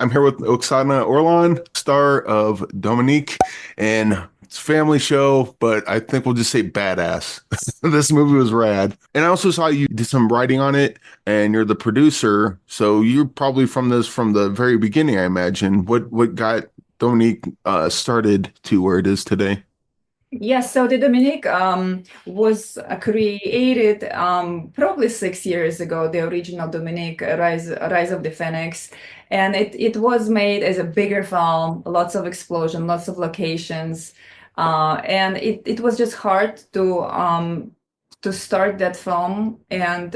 I'm here with Oksana Orlan, star of Dominique, and it's a family show, but I think we'll just say badass. This movie was rad. And I also saw you did some writing on it, and you're the producer, so you're probably from this from the very beginning, I imagine. What got Dominique started to where it is today? Yes, so the Dominique was created probably 6 years ago, the original Dominique Rise of the Phoenix. And it was made as a bigger film, lots of explosion, lots of locations. And it was just hard to start that film and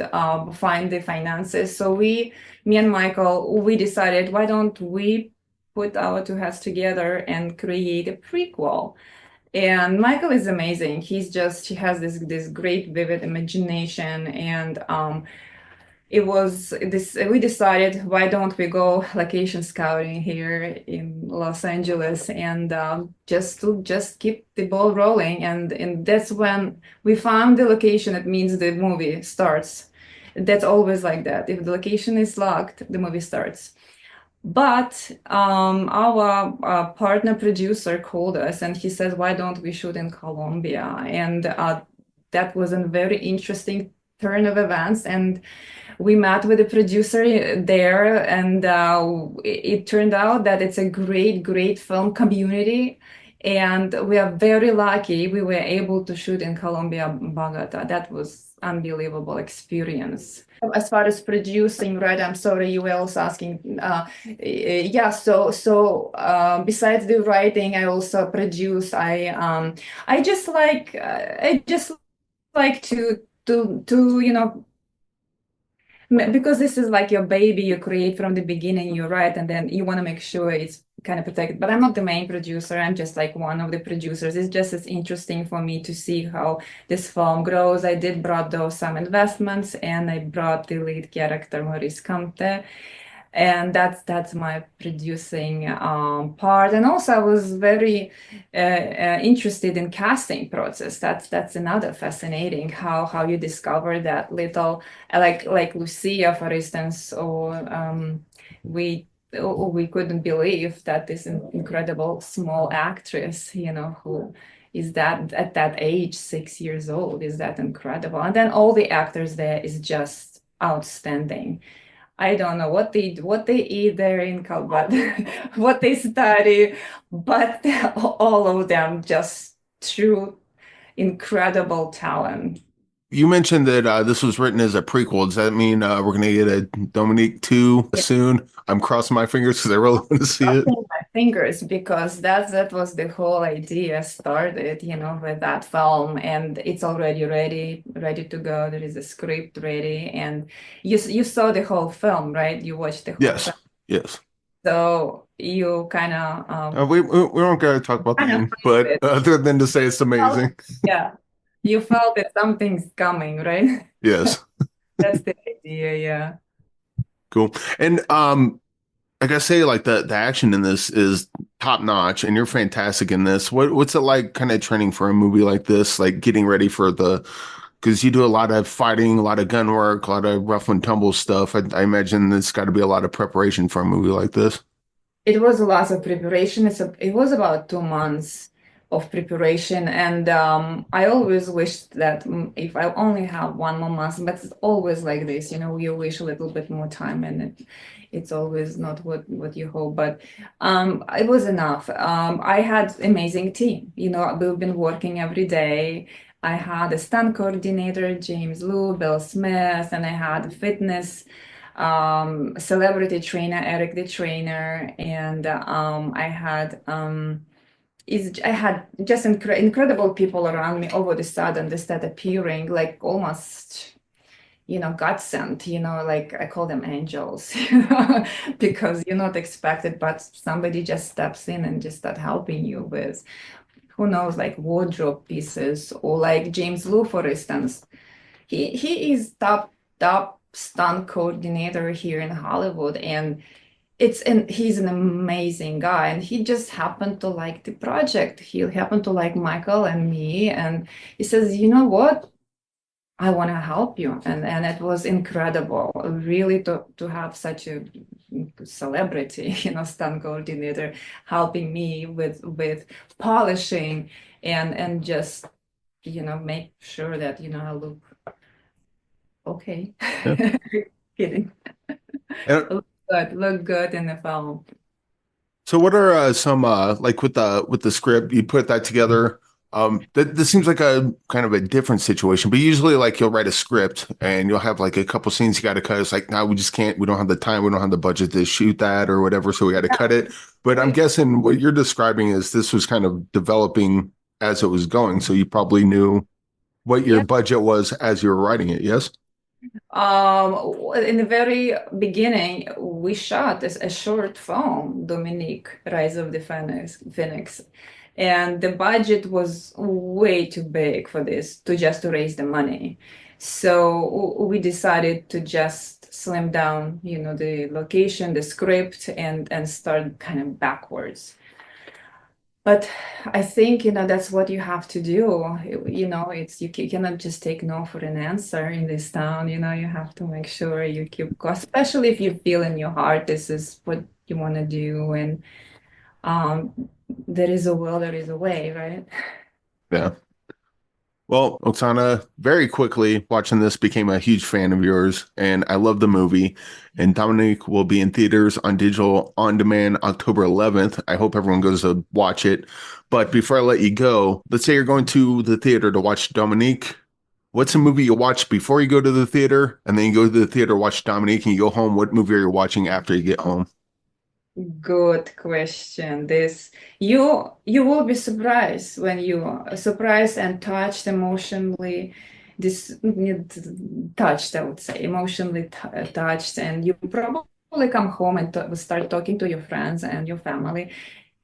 find the finances. So me and Michael, we decided, why don't we put our two heads together and create a prequel? And Michael is amazing. He has this great vivid imagination, and it was this we decided, why don't we go location scouting here in Los Angeles and just keep the ball rolling, and that's when we found the location. It means the movie starts. That's always like that. If the location is locked, the movie starts. But our partner producer called us and he said, why don't we shoot in Colombia? And that was a very interesting turn of events. And we met with the producer there, and it turned out that it's a great film community. And we are very lucky we were able to shoot in Colombia, Bogota. That was unbelievable experience. As far as producing, right? I'm sorry, you were also asking. Yeah, besides the writing, I also produce. I just like to because this is like your baby you create from the beginning, you write, and then you want to make sure it's kind of protected. But I'm not the main producer. I'm just like one of the producers. It's just as interesting for me to see how this film grows. I did brought those some investments, and I brought the lead character Maurice Comte, and that's my producing part. And also I was very interested in casting process. That's another fascinating, how you discover that little, like Lucia, for instance, or we couldn't believe that this incredible small actress, who is that at that age, 6 years old, is that incredible. And then all the actors there is just outstanding. I don't know what they eat there in Calbat, what they study, but all of them just true incredible talent. You mentioned that this was written as a prequel. Does that mean we're going to get a Dominique 2 Yeah, soon? I'm crossing my fingers because I really want to see it. crossing my fingers because that was the whole idea started, with that film, and it's already ready to go. There is a script ready, and you saw the whole film, right? You watched the whole Yes, film, yes. so you kind of We don't got to talk about the kind of end, but it. other than to say it's amazing. Yeah. You felt that something's coming, right? Yes, That's the idea, yeah. cool. And like I say, like the action in this is top notch, and you're fantastic in this. What's it like, kind of training for a movie like this? Like getting ready for the because you do a lot of fighting, a lot of gun work, a lot of rough and tumble stuff. I imagine there's got to be a lot of preparation for a movie like this. It was a lot of preparation. It was about 2 months of preparation, and I always wished that if I only have one more month, but it's always like this, you wish a little bit more time, and it's always not what you hope, but it was enough. I had amazing team. We've been working every day. I had a stunt coordinator, James Liu, Bill Smith, and I had a fitness celebrity trainer, Eric the trainer, and I had just incredible people around me. All of a sudden, they start appearing like almost, God sent, like I call them angels, because you're not expected, but somebody just steps in and just start helping you with, who knows, like wardrobe pieces, or like James Liu, for instance. He is top stunt coordinator here in Hollywood, and he's an amazing guy, and he just happened to like the project. He happened to like Michael and me, and he says, you know what? I want to help you. And it was incredible, really, to have such a celebrity, stunt coordinator helping me with polishing and just, make sure that, I look okay. Yeah. Kidding. And Look good in the film. so what are some like with the script, you put that together. That this seems like a kind of a different situation, but usually like you'll write a script and you'll have like a couple scenes you got to cut. It's like, no, we just can't, we don't have the time, we don't have the budget to shoot that or whatever, so we got to cut it. But I'm We, guessing what you're describing is this was kind of developing as it was going, so you probably knew what your yeah. budget was as you were writing it. Yes. In the very beginning, we shot a short film, Dominique, Rise of the Phoenix. And the budget was way too big for this, to raise the money. So we decided to just slim down, the location, the script, and start kind of backwards. But I think, that's what you have to do. It's you cannot just take no for an answer in this town. You have to make sure you keep going, especially if you feel in your heart this is what you want to do. And there is a will, there is a way, right? Yeah. Well, Oksana, very quickly watching this became a huge fan of yours, and I love the movie. And Dominique will be in theaters on digital on demand October 11th. I hope everyone goes to watch it. But before I let you go, let's say you're going to the theater to watch Dominique. What's a movie you watch before you go to the theater, and then you go to the theater, watch Dominique, and you go home? What movie are you watching after you get home? Good question. This you will be surprised when you are surprised and touched emotionally, this touched, I would say, emotionally touched, and you probably come home and start talking to your friends and your family,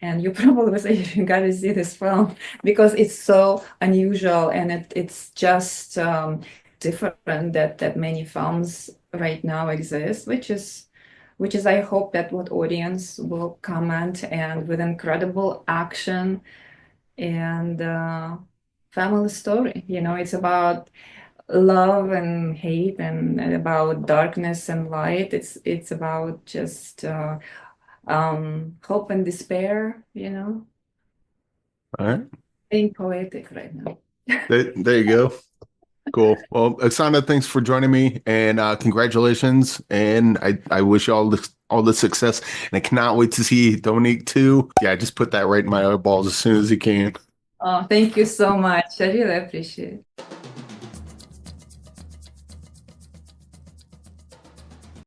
and you probably say you gotta see this film because it's so unusual and it's just different that many films right now exist, which is I hope that what audience will comment and with incredible action and family story. It's about love and hate and about darkness and light. It's about just hope and despair. All right. Being poetic right now. There you go. Cool. Well, Oksana, thanks for joining me and congratulations. And I wish you all the success. And I cannot wait to see Dominique too. Yeah, just put that right in my eyeballs as soon as you can. Oh, thank you so much. I really appreciate it.